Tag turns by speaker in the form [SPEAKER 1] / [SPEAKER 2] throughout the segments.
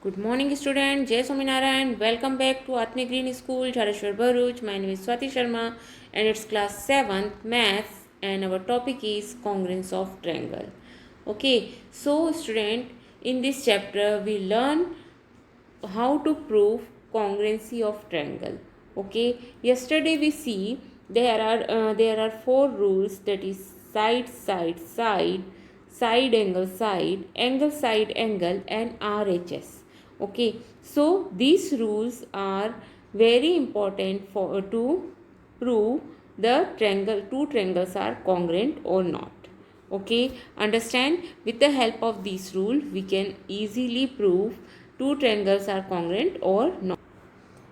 [SPEAKER 1] Good morning, student. Jai Swaminarayan. Welcome back to Atmic Green School, Chareshwar Bharuch. My name is Swati Sharma, and it's class 7th Maths, and our topic is congruence of triangle. Okay, so student, in this chapter we learn how to prove congruency of triangle. Okay, yesterday we see there are four rules, that is side side side, side angle side angle, and RHS. Okay, so these rules are very important for to prove the two triangles are congruent or not. Okay, understand, with the help of this rule we can easily prove two triangles are congruent or not.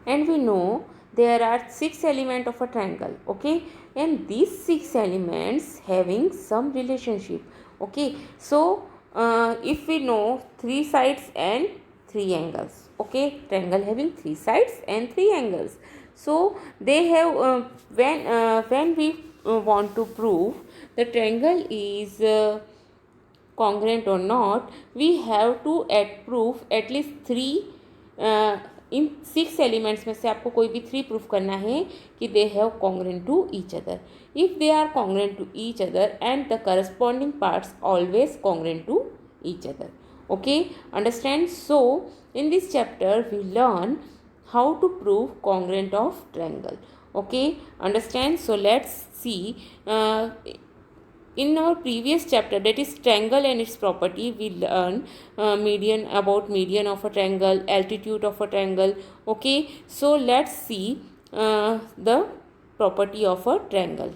[SPEAKER 1] And we know there are six elements of a triangle. Okay, and these six elements having some relationship. Okay, so if we know three sides and three angles. Okay, triangle having three sides and three angles, so they have when we want to prove the triangle is congruent or not, we have to prove at least three. In six elements में से आपको कोई भी three proof करना है कि they have congruent to each other. If they are congruent to each other and the corresponding parts always congruent to each other. Okay, understand? So in this chapter we learn how to prove congruent of triangle. Okay, understand? So let's see. In our previous chapter, that is triangle and its property, we learn median of a triangle, altitude of a triangle. Okay, so let's see the property of a triangle.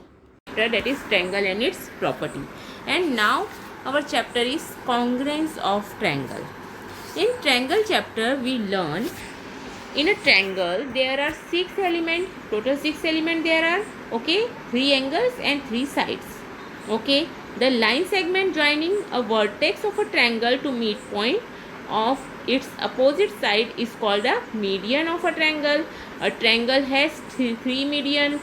[SPEAKER 1] That is triangle and its property. And now our chapter is congruence of triangle. In triangle chapter we learn, in a triangle there are six elements, total six elements there are. Okay, three angles and three sides. Okay, the line segment joining a vertex of a triangle to midpoint of its opposite side is called the median of a triangle. A triangle has three median.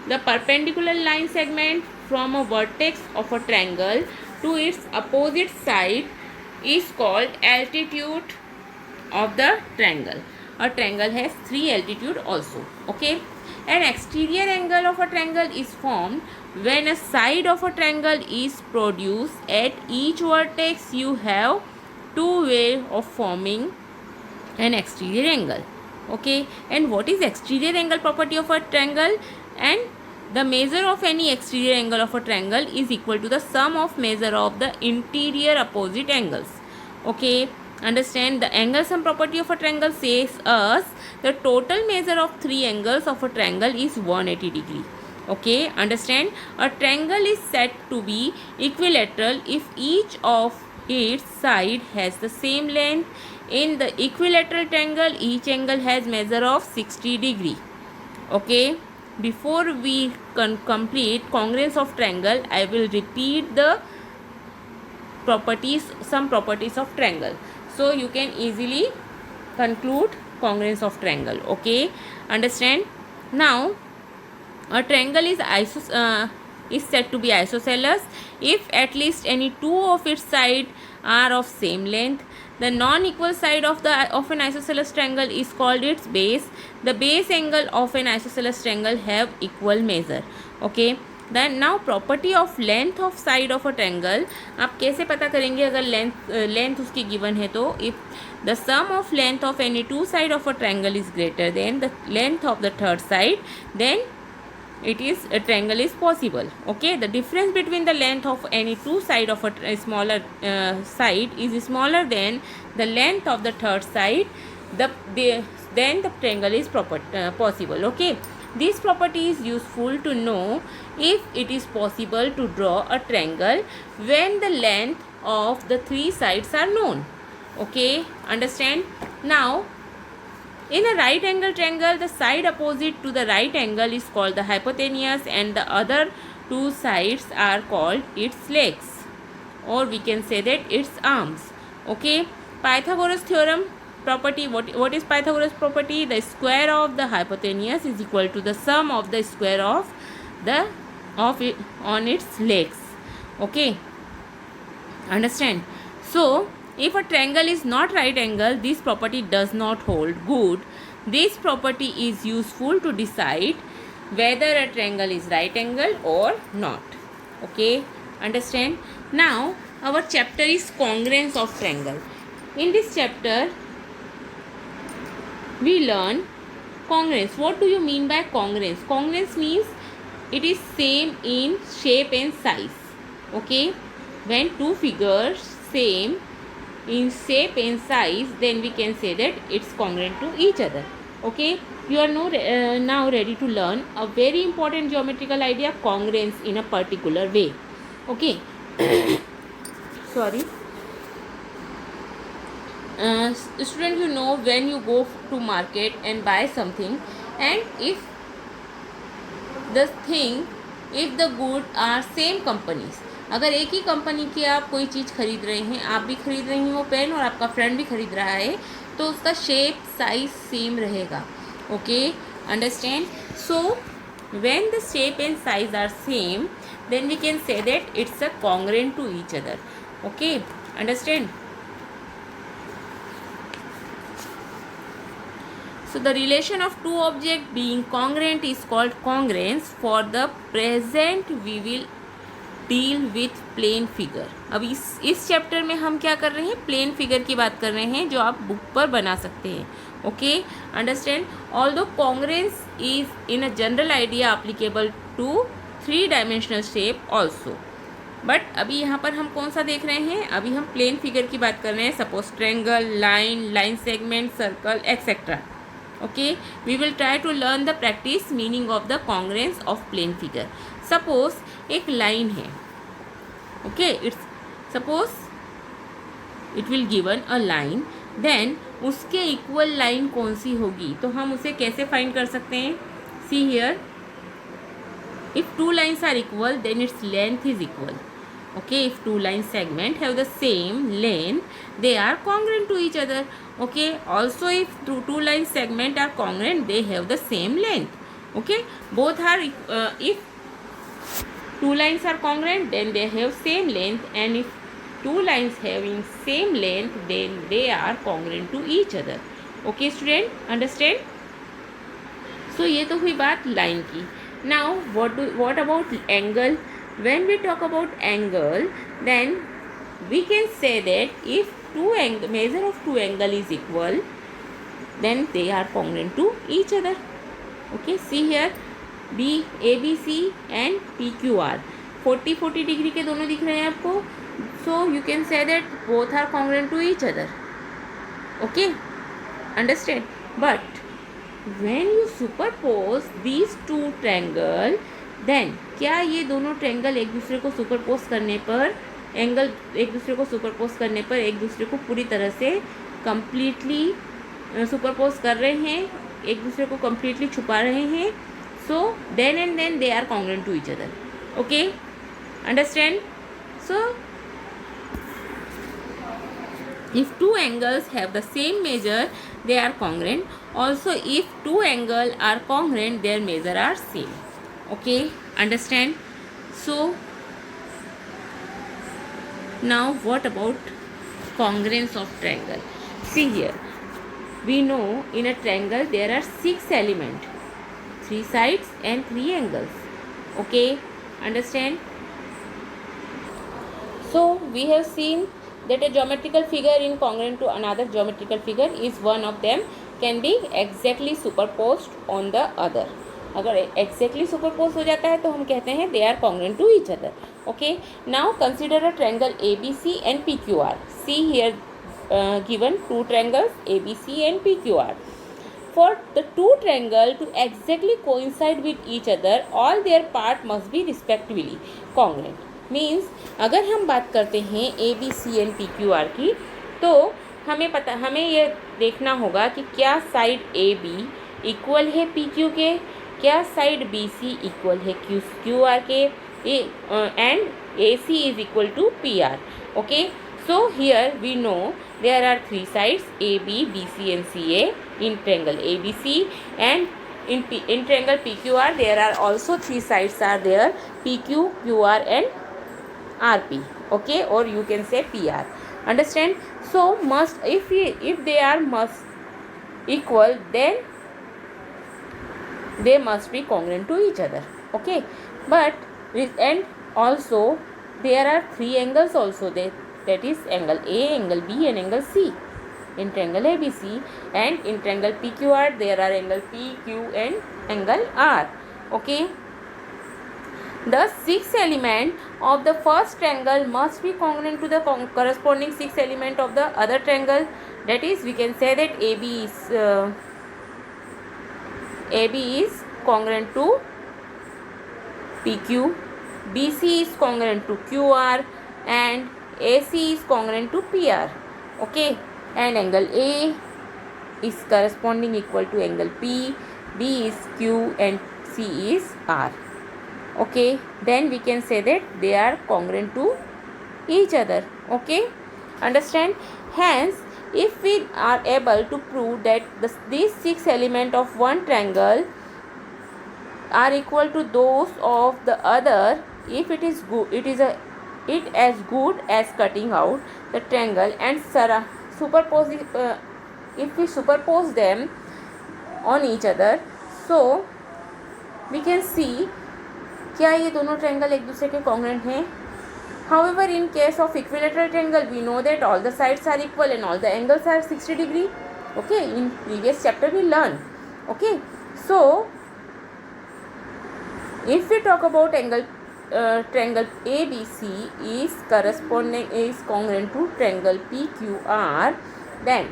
[SPEAKER 1] The perpendicular line segment from a vertex of a triangle to its opposite side is called altitude of the triangle. A triangle has three altitude also. Okay, an exterior angle of a triangle is formed when a side of a triangle is produced. At each vertex you have two ways of forming an exterior angle. Okay, and what is exterior angle property of a triangle? And the measure of any exterior angle of a triangle is equal to the sum of measure of the interior opposite angles. Okay, understand, the angle sum property of a triangle says us the total measure of three angles of a triangle is 180 degree. Okay, understand, a triangle is said to be equilateral if each of its side has the same length. In the equilateral triangle each angle has measure of 60 degree. Okay, before we complete congruence of triangle, I will repeat the properties, some properties of triangle, so you can easily conclude congruence of triangle. Okay, understand. Now a triangle is said to be isosceles if at least any two of its sides are of same length. The non-equal side of an isosceles triangle is called its base. The base angle of an isosceles triangle have equal measure. Okay, then now property of length of side of a triangle. आप कैसे पता करेंगे अगर length उसकी given है तो? If the sum of length of any two side of a triangle is greater than the length of the third side, then it is a triangle is possible. Okay, the difference between the length of any two side of a smaller side is smaller than the length of the third side, then the triangle is possible. Okay, this property is useful to know if it is possible to draw a triangle when the length of the three sides are known. Okay, understand. Now in a right angle triangle, the side opposite to the right angle is called the hypotenuse and the other two sides are called its legs, or we can say that its arms. Okay, Pythagoras theorem property, what is Pythagoras property? The square of the hypotenuse is equal to the sum of the square of on its legs. Okay, understand. So If a triangle is not right angle, this property does not hold good. This property is useful to decide whether a triangle is right angle or not. Okay, understand? Now, our chapter is congruence of triangle. In this chapter, we learn congruence. What do you mean by congruence? Congruence means it is same in shape and size. Okay, when two figures same in shape and size, then we can say that it's congruent to each other. Okay, you are now ready to learn a very important geometrical idea, congruence in a particular way. Okay. Sorry. Student, you know, when you go to market and buy something, and if the good are same companies, अगर एक ही company की आप कोई चीज़ खरीद रहे हैं, आप भी खरीद रही हैं वो पेन और आपका फ्रेंड भी खरीद रहा है, तो उसका शेप साइज सेम रहेगा. Okay, understand? So when the shape and size are same, then we can say that it's a congruent to each other. Okay, understand? So the relation of two objects being congruent is called congruence. For the present we will deal with plane figure. अब इस chapter में हम क्या कर रहे हैं? Plane figure की बात कर रहे हैं जो आप बुक पर बना सकते हैं. Okay, understand? Although congruence is in a general idea applicable to 3-dimensional shape also. But अभी यहाँ पर हम कौन सा देख रहे हैं? अभी हम प्लेन फिगर की बात कर रहे हैं. Suppose triangle, line segment, circle, etcetera. Okay, we will try to learn the practice meaning of the congruence of plane figure. Suppose एक line है. Okay, it's suppose it will given a line, then उसके equal line कौन सी होगी? तो हम उसे कैसे find कर सकते हैं? See here, if two lines are equal, then its length is equal. Okay, if two line segment have the same length, they are congruent to each other. Okay, also if two line segment are congruent, they have the same length. Okay, both are if two lines are congruent, then they have same length, and if two lines having same length, then they are congruent to each other. Okay student, understand? So ये तो हुई बात line की. Now what about angle? When we talk about angle, then we can say that if measure of two angle is equal, then they are congruent to each other. Okay, see here, ABC and PQR 40 degree के दोनों दिख रहे हैं आपको. So you can say that both are congruent to each other. Okay, understand? But when you superpose these two triangle, then क्या ये दोनों triangle एक दूसरे को सुपरपोज करने पर, एंगल एक दूसरे को सुपरपोज करने पर एक दूसरे को पूरी तरह से कंप्लीटली सुपरपोज कर रहे हैं, एक दूसरे को कंप्लीटली छुपा रहे हैं? So then and then they are congruent to each other. Okay, understand? So if two angles have the same measure, they are congruent. Also if two angles are congruent, their measure are same. Okay, understand? So now what about congruence of triangle? See here, we know in a triangle there are 6 elements, 3 sides and 3 angles. Okay, understand? So we have seen that a geometrical figure incongruent to another geometrical figure is one of them can be exactly superposed on the other. अगर exactly superposed हो जाता है तो हम कहते हैं they are congruent to each other. Okay, now consider a triangle ABC and PQR. See here given two triangles ABC and PQR. For the two triangles to exactly coincide with each other, all their part must be respectively congruent. Means अगर हम बात करते हैं ABC and PQR की, तो हमें ये देखना होगा कि क्या साइड AB इक्वल है PQ के, क्या साइड BC इक्वल है QR के, and AC is equal to PR. Okay, so here we know there are 3 sides AB, BC and CA in triangle ABC, and in triangle PQR there are also 3 sides are there, PQ, QR and RP. Okay, or you can say PR. Understand? So must, if they are must equal, then they must be congruent to each other. Okay, but and also there are three angles also, that is angle A, angle B and angle C in triangle ABC, and in triangle PQR there are angle PQ and angle R. Okay, the sixth element of the first triangle must be congruent to the corresponding sixth element of the other triangle. That is, we can say that AB is congruent to PQ, BC is congruent to QR, and AC is congruent to PR. Okay, and angle A is corresponding equal to angle P, B is Q and C is R. Okay, then we can say that they are congruent to each other. Okay, understand? Hence, if we are able to prove that these six elements of one triangle are equal to those of the other, if it is good, it as good as cutting out the triangle and if we superpose them on each other, so we can see क्या ये दोनों triangle एक दूसरे के congruent हैं. However, in case of equilateral triangle, we know that all the sides are equal and all the angles are 60 degree. Okay, in previous chapter we learned. Okay, so if we talk about triangle ABC is congruent to triangle PQR, then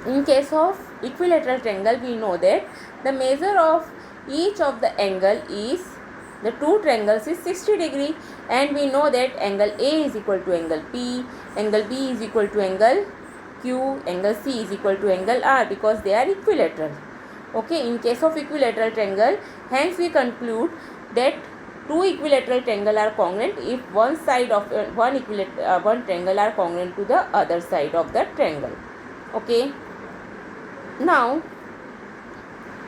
[SPEAKER 1] in case of equilateral triangle, we know that the measure of each of the angle is, the two triangles is 60 degree, and we know that angle A is equal to angle P, angle B is equal to angle Q, angle C is equal to angle R, because they are equilateral. Okay, in case of equilateral triangle, hence we conclude that two equilateral triangle are congruent if one side of one triangle are congruent to the other side of the triangle. Okay, now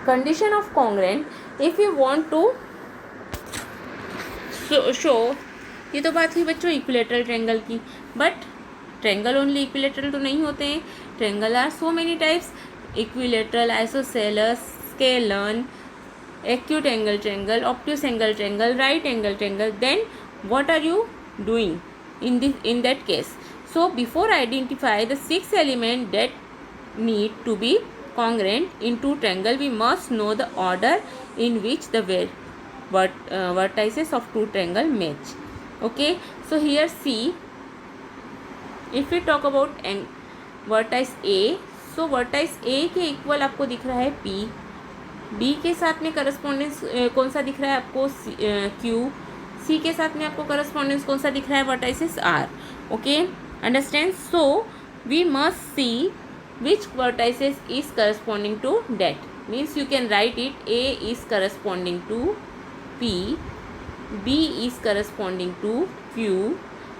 [SPEAKER 1] condition of congruent, if you want to show, ये तो बात हुई बच्चों equilateral triangle की, but triangle only equilateral तो नहीं होते हैं. Triangle are so many types, equilateral, isosceles, scalene, acute angle triangle, obtuse angle triangle, right angle triangle. Then what are you doing in that case? So before identify the six element that need to be congruent in two triangle, we must know the order in which the vertices of two triangle match. Okay, so here see, if we talk about vertex A, so vertex A के equal आपको दिख रहा है P, B के साथ में correspondence कौन सा दिख रहा है आपको Q, C के साथ में आपको करस्पॉन्डेंस कौन सा दिख रहा है vertices R. Okay, understand? So we must see which vertices is corresponding to that, means you can write it, A is corresponding to P, B is corresponding to Q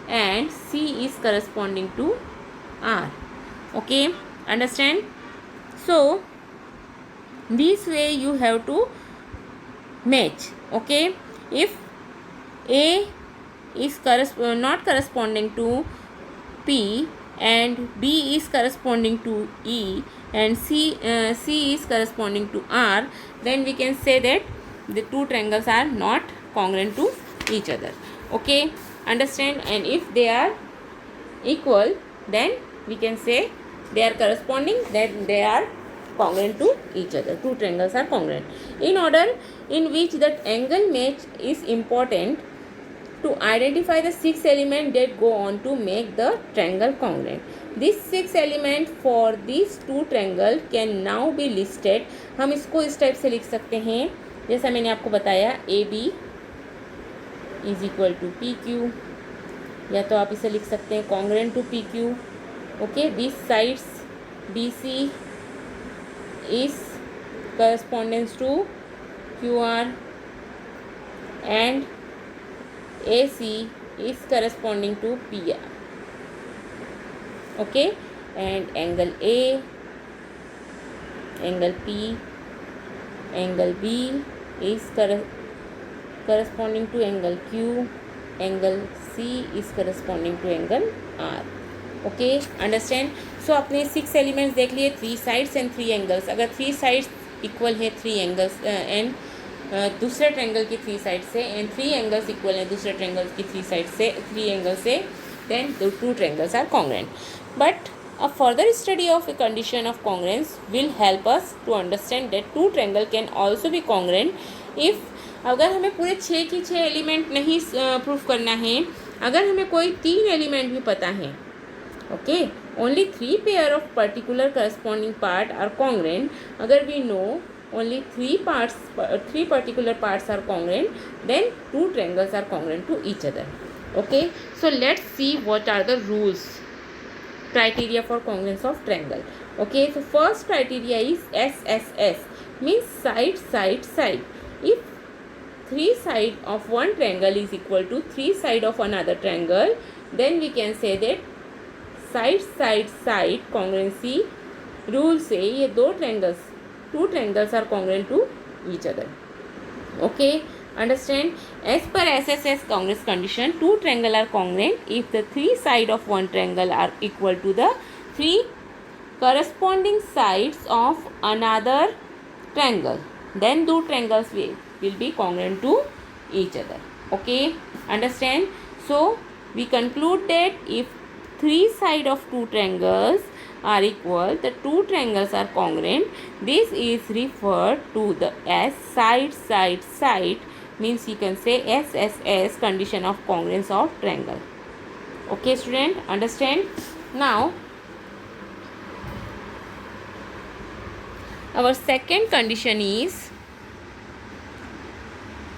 [SPEAKER 1] and C is corresponding to R. Okay, understand? So this way you have to match. Okay, if A is not corresponding to P and B is corresponding to E and C is corresponding to R, then we can say that the two triangles are not congruent to each other. Okay, understand? And if they are equal, then we can say they are corresponding, then they are congruent to each other. Two triangles are congruent. In order in which that angle match is important to identify the six elements that go on to make the triangle congruent. These six elements for these two triangle can now be listed. हम इसको इस type से लिख सकते हैं, जैसा मैंने आपको बताया, AB is equal to PQ, या तो आप इसे लिख सकते हैं congruent to PQ. Okay, these sides BC is correspondence to QR and AC is corresponding to PR. Okay, and angle A, angle P, angle B is corresponding to angle Q, angle C is corresponding to angle R. Okay, understand. So आपने 6 elements देख लिए, 3 sides and 3 angles. अगर 3 sides equal है 3 angles and दूसरे triangle की 3 side से, and 3 angles equal है दूसरे ट्रायंगल की 3 साइड से, 3 एंगल से, then the 2 triangles are congruent. But a further study of a condition of congruence will help us to understand that 2 triangle can also be congruent if, अगर हमें पूरे 6 की 6 element नहीं प्रूफ करना है, अगर हमें कोई 3 एलिमेंट भी पता है, okay, only 3 pair of particular corresponding part are congruent, अगर we know only 3 particular parts are congruent, then 2 triangles are congruent to each other. Okay, so let's see what are the rules, criteria for congruence of triangle. Okay, so first criteria is SSS, means side side side. If 3 side of one triangle is equal to 3 side of another triangle, then we can say that side side side कॉन्ग्रेंसी rule से ये 2 triangles are congruent to each other. Okay, understand? As per SSS congruence condition, 2 triangles are congruent if the 3 sides of one triangle are equal to the 3 corresponding sides of another triangle. Then 2 triangles will be congruent to each other. Okay, understand? So we conclude that if 3 sides of 2 triangles are equal, the 2 triangles are congruent. This is referred to the as side side side, means you can say SSS, condition of congruence of triangle. Okay student, understand? Now our second condition is,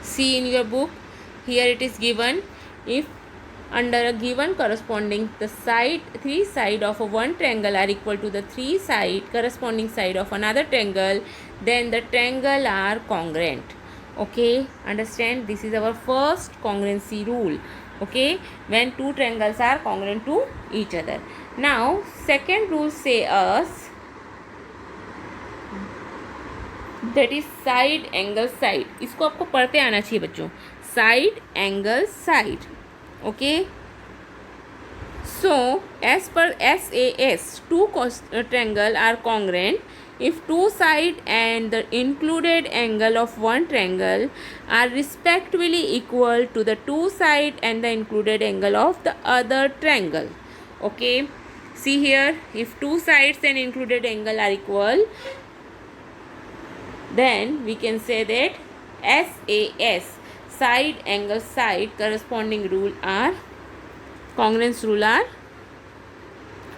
[SPEAKER 1] see in your book, here it is given, if under a given corresponding the three side of one triangle are equal to the 3 corresponding side of another triangle, then the triangle are congruent. Okay, understand? This is our first congruency rule. Okay, when 2 triangles are congruent to each other. Now second rule say us that is side angle side. इसको आपको पढ़ते आना चाहिए बच्चों, side angle side. Okay, so as per SAS, 2 triangle are congruent if 2 side and the included angle of one triangle are respectively equal to the 2 side and the included angle of the other triangle. Okay, see here, if 2 sides and included angle are equal, then we can say that SAS, side angle side corresponding rule are congruence rule are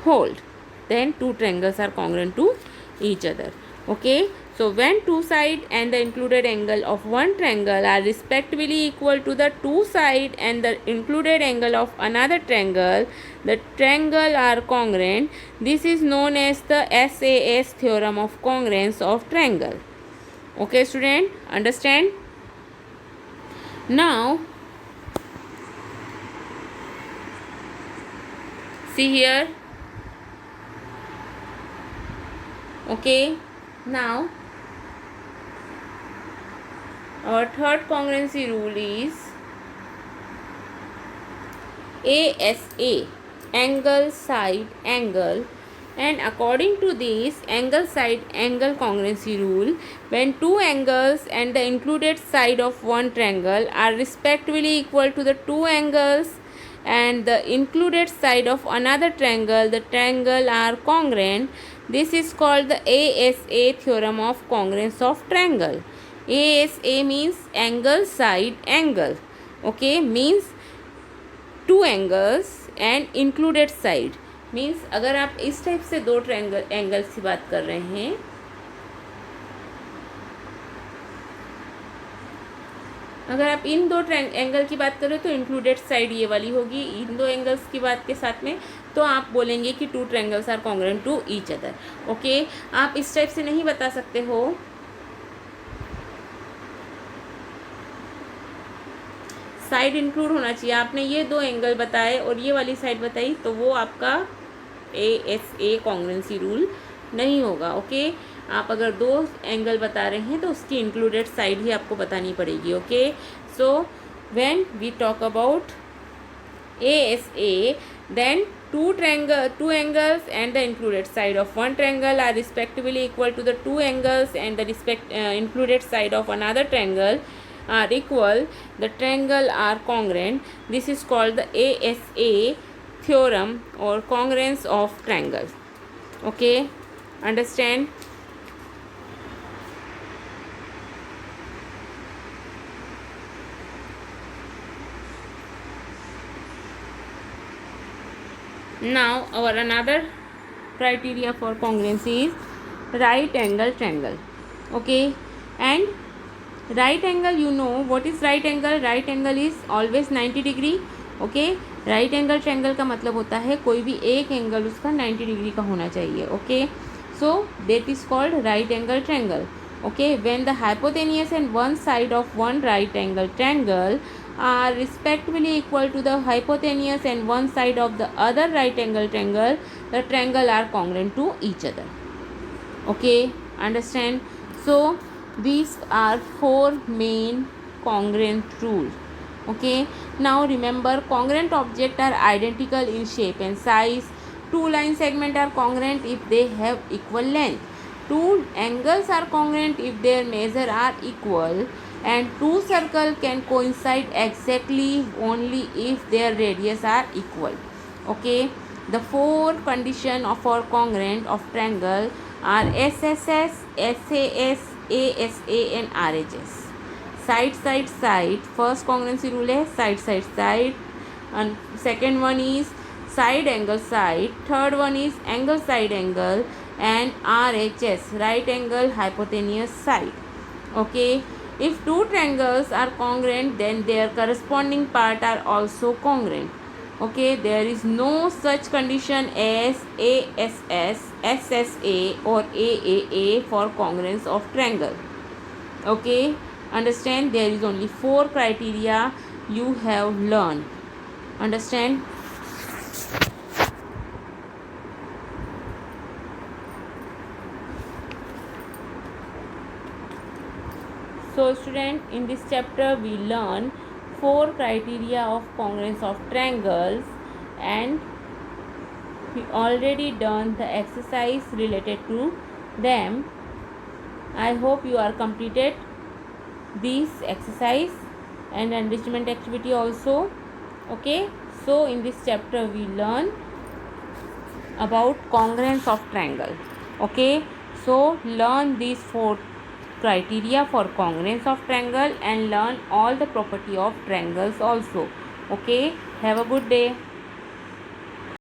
[SPEAKER 1] hold, then 2 triangles are congruent to each other. Okay, so when 2 side and the included angle of one triangle are respectively equal to the 2 side and the included angle of another triangle, the triangle are congruent. This is known as the SAS theorem of congruence of triangle. Okay student, understand? Now see here. Okay, now our third congruency rule is ASA, angle side angle, and according to this angle side angle congruency rule, when 2 angles and the included side of one triangle are respectively equal to the 2 angles and the included side of another triangle, the triangle are congruent. This is called the ASA theorem of congruence of triangle. ASA means angle side angle. Okay, means 2 angles and included side. Means अगर आप इस type से 2 angles की बात कर रहे हैं, अगर आप इन 2 एंगल की बात करें तो इंक्लूडेड साइड ये वाली होगी, इन 2 एंगल्स की बात के साथ में तो आप बोलेंगे कि 2 triangles are congruent to each other. Okay, आप इस टाइप से नहीं बता सकते हो. साइड इंक्लूड होना चाहिए. आपने ये 2 एंगल बताए और ये वाली साइड बताई तो वो आपका ASA कॉन्ग्रुएंसी रूल नहीं होगा. ओके, आप अगर 2 एंगल बता रहे हैं तो उसकी इंक्लूडेड साइड ही आपको बतानी पड़ेगी. Okay, so when we talk about ASA, then two angles and the included side of one triangle are respectively equal to the two angles and the included side of another triangle are equal, the triangle are congruent. This is called the ASA theorem or congruence of triangles. Okay, understand? Now our another criteria for congruency is right angle triangle. Okay, and right angle, you know what is right angle? Right angle is always 90 degree. Okay, right angle triangle का मतलब होता है कोई भी एक angle उसका 90 degree का होना चाहिए. Okay, so that is called right angle triangle. Okay, when the hypotenuse and one side of one right angle triangle are respectively equal to the hypotenuse and one side of the other right angle triangle, the triangle are congruent to each other. Okay, understand? So these are four main congruent rules. Okay, now remember, congruent objects are identical in shape and size. Two line segments are congruent if they have equal length. Two angles are congruent if their measure are equal, and two circles can coincide exactly only if their radius are equal. Okay, the four conditions for congruent of triangle are SSS, SAS, ASA and RHS. Side side side, first congruency rule है side side side, and second one is side angle side, third one is angle side angle, and RHS, right angle hypotenuse side. Okay, if two triangles are congruent, then their corresponding part are also congruent. Okay, there is no such condition as ASS, SSA or AAA for congruence of triangle. Okay, understand, there is only four criteria you have learned. Understand? So student, in this chapter we learn four criteria of congruence of triangles, and we already done the exercise related to them. I hope you are completed this exercise and enrichment activity also. Okay, so in this chapter we learn about congruence of triangle. Okay, so learn these four criteria for congruence of triangle and learn all the property of triangles also. Okay, have a good day.